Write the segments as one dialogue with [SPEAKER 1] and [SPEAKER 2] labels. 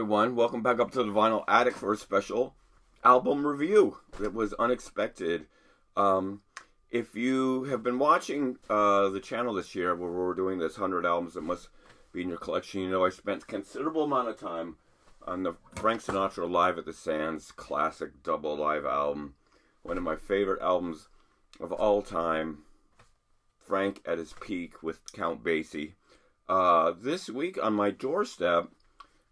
[SPEAKER 1] everyone. Welcome back up to the Vinyl Attic for a special album review that was unexpected. If you have been watching the channel this year where we're doing this 100 albums that must be in your collection, you know I spent a considerable amount of time on the Frank Sinatra Live at the Sands classic double live album. One of my favorite albums of all time. Frank at his peak with Count Basie. This week on my doorstep,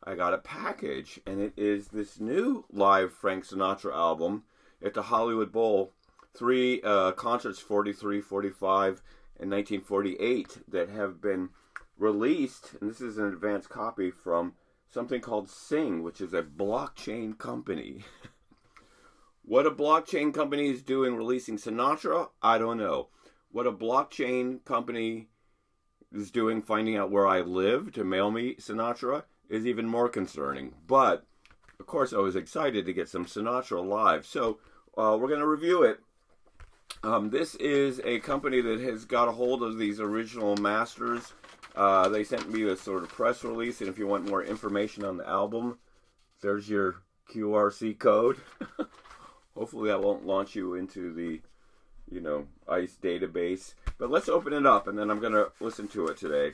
[SPEAKER 1] I got a package, and it is this new live Frank Sinatra album at the Hollywood Bowl. 3 concerts, 43, 45, and 1948, that have been released, and this is an advanced copy from something called Sing, which is a blockchain company. What a blockchain company is doing releasing Sinatra, I don't know. What a blockchain company is doing finding out where I live to mail me Sinatra is even more concerning. But, of course, I was excited to get some Sinatra live. So, we're going to review it. This is a company that has got a hold of these original masters. They sent me a sort of press release, and if you want more information on the album, there's your QRC code. Hopefully that won't launch you into the, ICE database. But let's open it up, and then I'm going to listen to it today.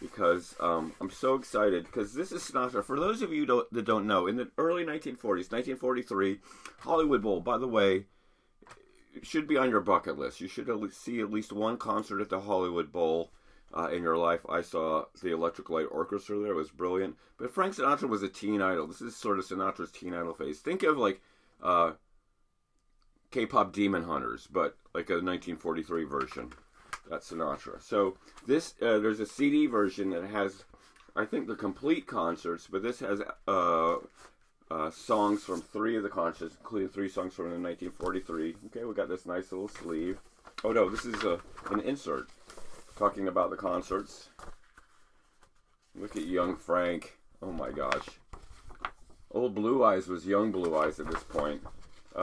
[SPEAKER 1] Because I'm so excited, because this is Sinatra. For those of you that don't know, in the early 1940s, 1943, Hollywood Bowl, by the way, it should be on your bucket list. You should see at least one concert at the Hollywood Bowl in your life. I saw the Electric Light Orchestra there. It was brilliant. But Frank Sinatra was a teen idol. This is sort of Sinatra's teen idol phase. Think of like K-pop Demon Hunters, but like a 1943 version. That's Sinatra. So this there's a CD version that has, I think, the complete concerts, but this has songs from 3 of the concerts, including 3 songs from the 1943. Okay, we got this nice little sleeve. Oh no, this is an insert talking about the concerts. Look at young Frank. Oh my gosh. Old Blue Eyes was young Blue Eyes at this point.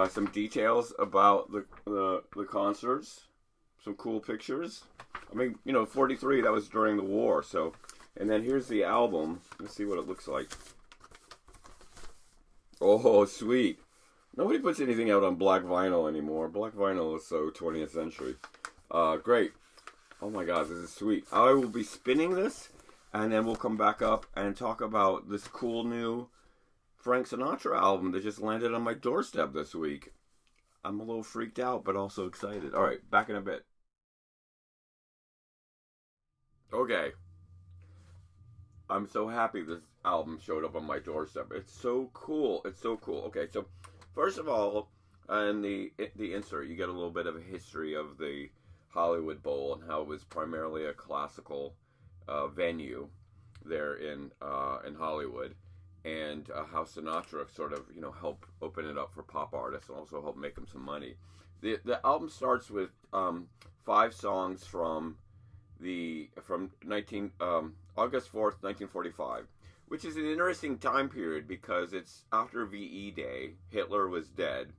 [SPEAKER 1] Some details about the concerts. Some cool pictures. I mean, 43, that was during the war, so. And then here's the album. Let's see what it looks like. Oh, sweet. Nobody puts anything out on black vinyl anymore. Black vinyl is so 20th century. Great. Oh my God, this is sweet. I will be spinning this, and then we'll come back up and talk about this cool new Frank Sinatra album that just landed on my doorstep this week. I'm a little freaked out, but also excited. All right, back in a bit. Okay. I'm so happy this album showed up on my doorstep. It's so cool. It's so cool. Okay, so first of all, in the insert, you get a little bit of a history of the Hollywood Bowl and how it was primarily a classical venue there in Hollywood, and how Sinatra sort of helped open it up for pop artists and also helped make them some money. The album starts with 5 songs from August 4th, 1945, which is an interesting time period because it's after VE Day. Hitler was dead,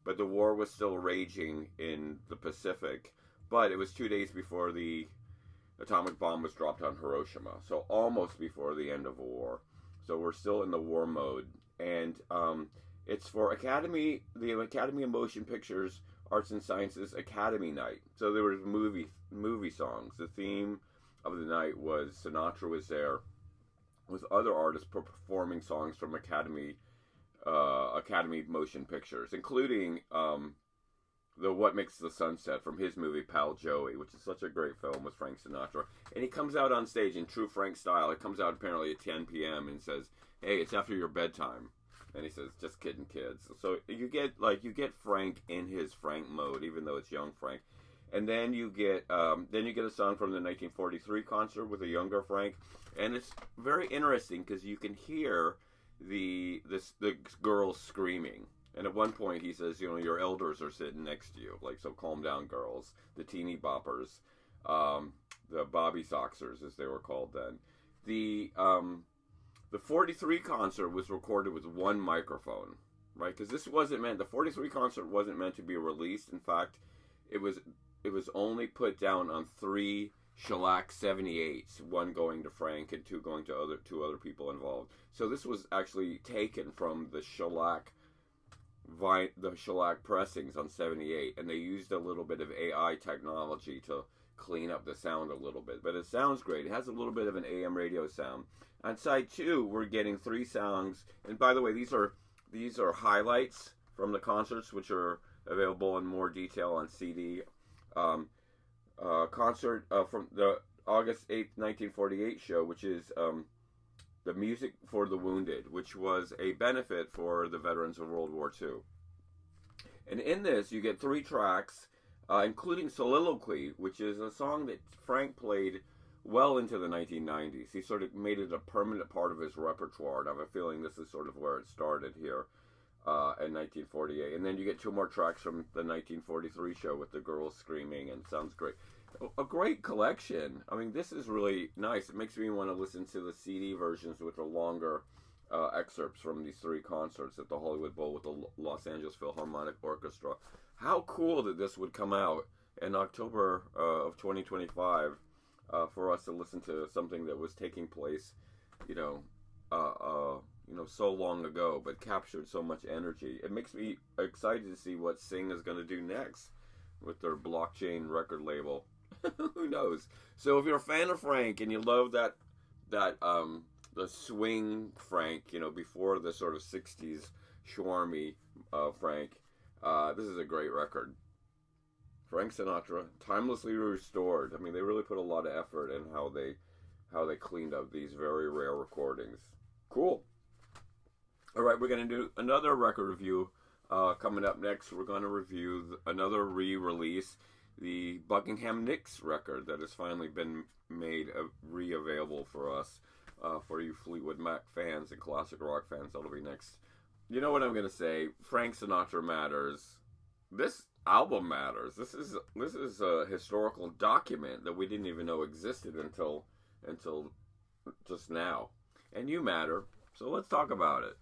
[SPEAKER 1] but the war was still raging in the Pacific. But it was 2 days before the atomic bomb was dropped on Hiroshima, so almost before the end of the war. So we're still in the war mode, and it's for the Academy of Motion Pictures Arts and Sciences Academy Night. So there was movie songs. The theme of the night was Sinatra was there with other artists performing songs from Academy Motion Pictures, including the What Makes the Sunset from his movie Pal Joey, which is such a great film with Frank Sinatra. And he comes out on stage in true Frank style. It comes out apparently at 10 p.m. and says, "Hey, it's after your bedtime." And he says, "Just kidding, kids." So you get Frank in his Frank mode, even though it's young Frank. And then you get a song from the 1943 concert with a younger Frank, and it's very interesting because you can hear the girls screaming. And at one point he says, your elders are sitting next to you, so calm down, girls. The teeny boppers, the Bobby Soxers, as they were called then. The 43 concert was recorded with one microphone, right? Because the 43 concert wasn't meant to be released. In fact, it was only put down on 3 shellac 78s, one going to Frank and two going to two other people involved. So this was actually taken from the shellac pressings on 78, and they used a little bit of AI technology to clean up the sound a little bit, but it sounds great. It has a little bit of an AM radio sound. On side 2, we're getting 3 songs, and by the way, these are highlights from the concerts, which are available in more detail on CD. Concert from the August 8th, 1948 show, which is the Music for the Wounded, which was a benefit for the veterans of World War II. And in this, you get 3 tracks, including Soliloquy, which is a song that Frank played well into the 1990s. He sort of made it a permanent part of his repertoire, and I have a feeling this is sort of where it started here in 1948. And then you get 2 more tracks from the 1943 show with the girls screaming, and it sounds great. A great collection. I mean, this is really nice. It makes me want to listen to the CD versions with the longer excerpts from these 3 concerts at the Hollywood Bowl with the Los Angeles Philharmonic Orchestra. How cool that this would come out in October of 2025 for us to listen to something that was taking place, so long ago, but captured so much energy. It makes me excited to see what Sing is going to do next with their blockchain record label. Who knows? So if you're a fan of Frank and you love that the swing Frank, before the sort of 60s schwarmy Frank, this is a great record. Frank Sinatra, timelessly restored. I mean, they really put a lot of effort in how they cleaned up these very rare recordings. Cool. All right, we're going to do another record review coming up next. We're going to review another re-release, the Buckingham Nicks record that has finally been made re-available for us, for you Fleetwood Mac fans and classic rock fans. That'll be next. You know what I'm going to say? Frank Sinatra matters. This album matters. This is a historical document that we didn't even know existed until just now. And you matter. So let's talk about it.